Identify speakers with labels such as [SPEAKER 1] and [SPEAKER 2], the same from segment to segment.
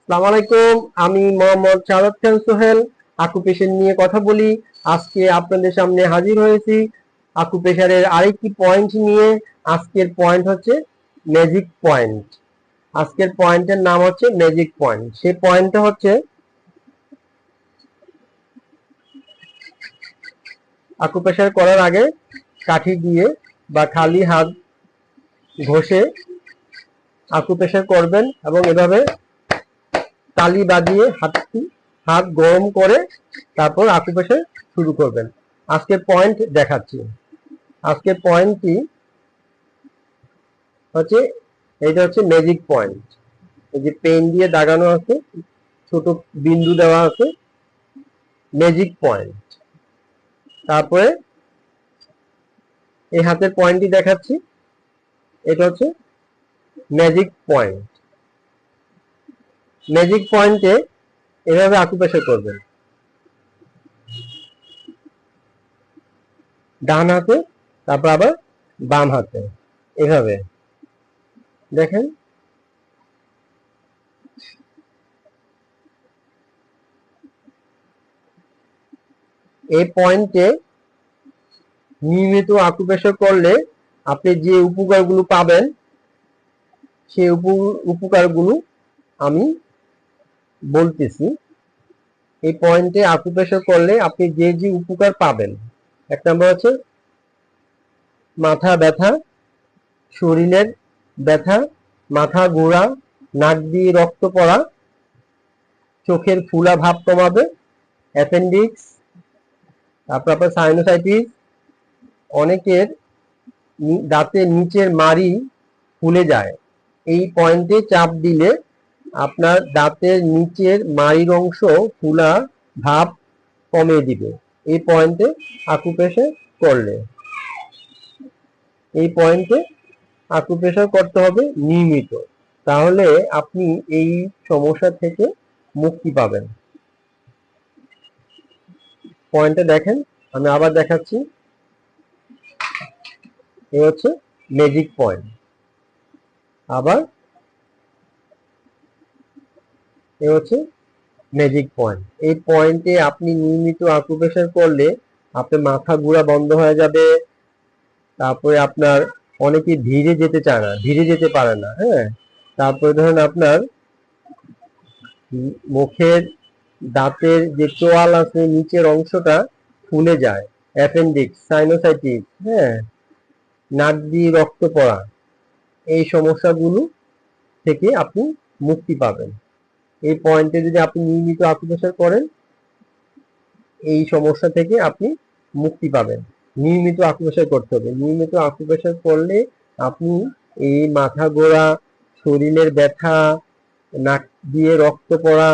[SPEAKER 1] আসসালামু আলাইকুম। আমি মোহাম্মদ শাহাদাত খান সোহেল আকুপেশার নিয়ে কথা বলি। আজকে আপনাদের সামনে হাজির হয়েছি আকুপেশারের আরেকটি পয়েন্ট নিয়ে। আজকের পয়েন্ট হচ্ছে ম্যাজিক পয়েন্ট। আজকের পয়েন্টের নাম হচ্ছে ম্যাজিক পয়েন্ট। সেই পয়েন্টটা হচ্ছে আকুপেশার করার আগে কাঠি দিয়ে বা খালি হাত ঘষে আকুপেশার করবেন এবং এভাবে তালি বাজিয়ে হাত গরম করে তারপর আকুপেশার শুরু করবেন। আজকের পয়েন্ট দেখাচ্ছি। আজকের পয়েন্টটি হচ্ছে এটা হচ্ছে ম্যাজিক পয়েন্ট। এই যে পেন দিয়ে দাগানো আছে, ছোট বিন্দু দেওয়া আছে, ম্যাজিক পয়েন্ট। তারপরে এই হাতের পয়েন্টটি দেখাচ্ছি, এটা হচ্ছে ম্যাজিক পয়েন্ট। ম্যাজিক পয়েন্টে এভাবে আকুপেশার করবেন, ডান হাতে তারপর আবার বাম হাতে, এভাবে দেখেন। এই পয়েন্টে নিয়মিত আকুপেশার করলে আপনি যে উপকারগুলো পাবেন সেই উপকারগুলো আমি বলতেছি। এই পয়েন্টে আকুপেশার করলে আপনি যে যে উপকার পাবেন, এক নম্বর হচ্ছে মাথা ব্যথা, শরীরের ব্যথা, মাথা ঘোরা, নাক দিয়ে রক্ত পড়া, চোখের ফুলা ভাব কমাবে, অ্যাপেন্ডিক্স, তারপর আপনার সাইনোসাইটিস, অনেকের দাঁতের নিচের মাড়ি ফুলে যায়। এই পয়েন্টে চাপ দিলে আপনার দাঁতের নিচের মাড়ির অংশ ফুলা ভাব কমিয়ে দিবে এই পয়েন্টে আকুপ্রেশার করলে। এই পয়েন্টে আকুপ্রেশার করতে হবে নিয়মিত, তাহলে আপনি এই সমস্যা থেকে মুক্তি পাবেন। পয়েন্টে দেখেন, আমি আবার দেখাচ্ছি, এই হচ্ছে ম্যাজিক পয়েন্ট। আবার এই হচ্ছে ম্যাজিক পয়েন্ট। এই পয়েন্টে আপনি নিয়মিত আকুপ্রেশার করলে আপনার মাথা ঘোরা বন্ধ হয়ে যাবে। তারপরে আপনার অনেকে ধীরে যেতে চায় না, ধীরে যেতে পারে না, হ্যাঁ। তারপরে ধরেন আপনার মুখের দাঁতের যে চোয়াল আছে নিচের অংশটা ফুলে যায়, অ্যাপেন্ডিক্স, সাইনোসাইটিস, হ্যাঁ, নাক দিয়ে রক্ত পড়া, এই সমস্যাগুলো থেকে আপনি মুক্তি পাবেন। এই পয়েন্টে যদি আপনি নিয়মিত আকুপ্রেশার করেন, এই সমস্যা থেকে আপনি মুক্তি পাবেন। নিয়মিত আকুপ্রেশার করতে হবে। নিয়মিত আকুপ্রেশার করলে আপনি এই মাথা ঘোরা, শরীরের ব্যথা, নাক দিয়ে রক্ত পড়া,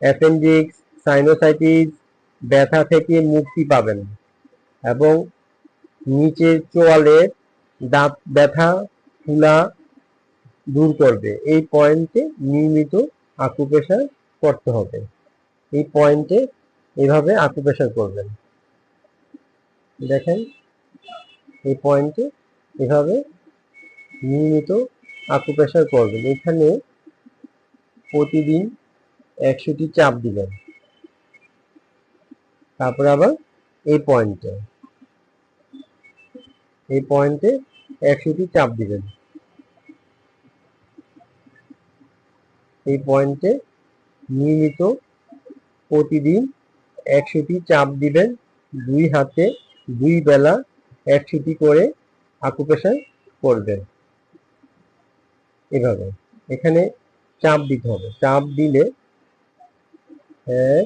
[SPEAKER 1] অ্যাপেন্ডিক্স, সাইনোসাইটিস, ব্যথা থেকে মুক্তি পাবেন এবং নিচের চোয়ালের দাঁত ব্যথা, ফুলা দূর করবে। এই পয়েন্টে নিয়মিত আকুপ্রেশার করতে হবে। এই পয়েন্টে এভাবে আকুপ্রেশার করবেন। দেখেন, এই পয়েন্টে এভাবে নিয়মিত আকুপ্রেশার করবেন। এখানে প্রতিদিন 100টি চাপ দিবেন। তারপরে আবার এই পয়েন্টে 100টি চাপ দিবেন। এই পয়েন্টে নিয়মিত প্রতিদিন 100টি চাপ দিবেন। 2 হাতে 2 বেলা 100টি করে আকুপ্রেশার করবেন। এভাবে এখানে চাপ দিতে হবে। চাপ দিলে 1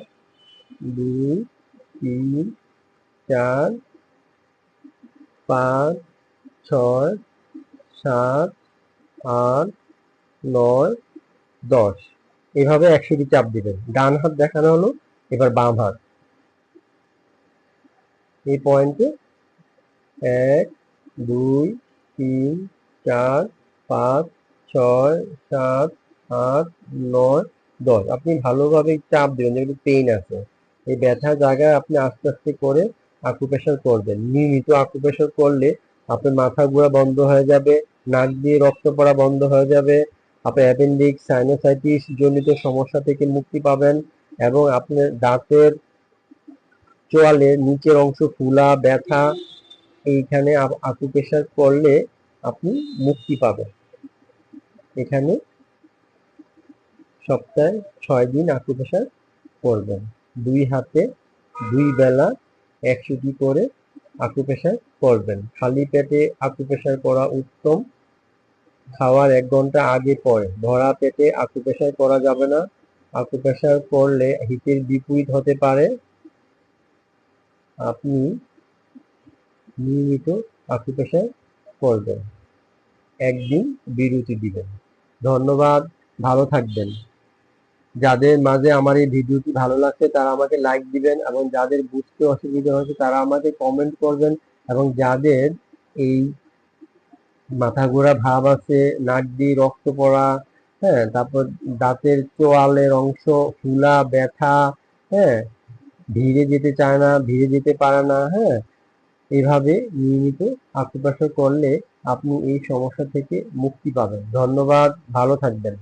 [SPEAKER 1] 2 3 4 5 6 7 8 9 10, এভাবে 100টি চাপ দিবেন। ডান হাত দেখানো হলো, এবার বাম হাত। এই পয়েন্টে 1 2 3 4 5 6 7 8 9 10। আপনি ভালোভাবে চাপ দেবেন, যেগুলো পেইন আছে এই ব্যথা জায়গায় আপনি আস্তে আস্তে করে আকুপ্রেশার করবেন। নিয়মিত আকুপ্রেশার করলে আপনার মাথা ঘোরা বন্ধ হয়ে যাবে, নাক দিয়ে রক্ত পড়া বন্ধ হয়ে যাবে, আপনি অ্যাপেন্ডিক্স সাইনোসাইটিস জনিত সমস্যা থেকে মুক্তি পাবেন এবং আপনার দাঁতের চোয়ালের নিচের অংশ ফুলা ব্যথা এইখানে আকুপ্রেশার করলে আপনি মুক্তি পাবেন। এখানে সপ্তাহে 6 দিন আকুপ্রেশার করবেন। 2 হাতে 2 বেলা 100টি করে আকুপ্রেশার করবেন। খালি পেটে আকুপ্রেশার করা উত্তম, খাওয়ার 1 ঘন্টা আগে পরে। ভরা পেটে আকুপ্রেশার করা যাবে না। আকুপ্রেশার করলে হিতের বিপরীত হতে পারে। আপনি নিয়মিত আকুপ্রেশার করবেন, একদিন বিরতি দিবেন। ধন্যবাদ, ভালো থাকবেন। যাদের মাঝে আমার এই ভিডিওটি ভালো লাগছে তারা আমাকে লাইক দিবেন এবং যাদের বুঝতে অসুবিধা হচ্ছে তারা আমাকে কমেন্ট করবেন এবং যাদের এই মাথা ঘোরা ভাব আছে, নাক দিয়ে রক্ত পড়া, হ্যাঁ, তারপর দাঁতের চোয়ালের অংশ ফুলা ব্যথা, হ্যাঁ, ভিড়ে যেতে চায় না, ভিড়ে যেতে পারে না, হ্যাঁ, এইভাবে নিয়মিত আকুপ্রেশার করলে আপনি এই সমস্যা থেকে মুক্তি পাবেন। ধন্যবাদ, ভালো থাকবেন।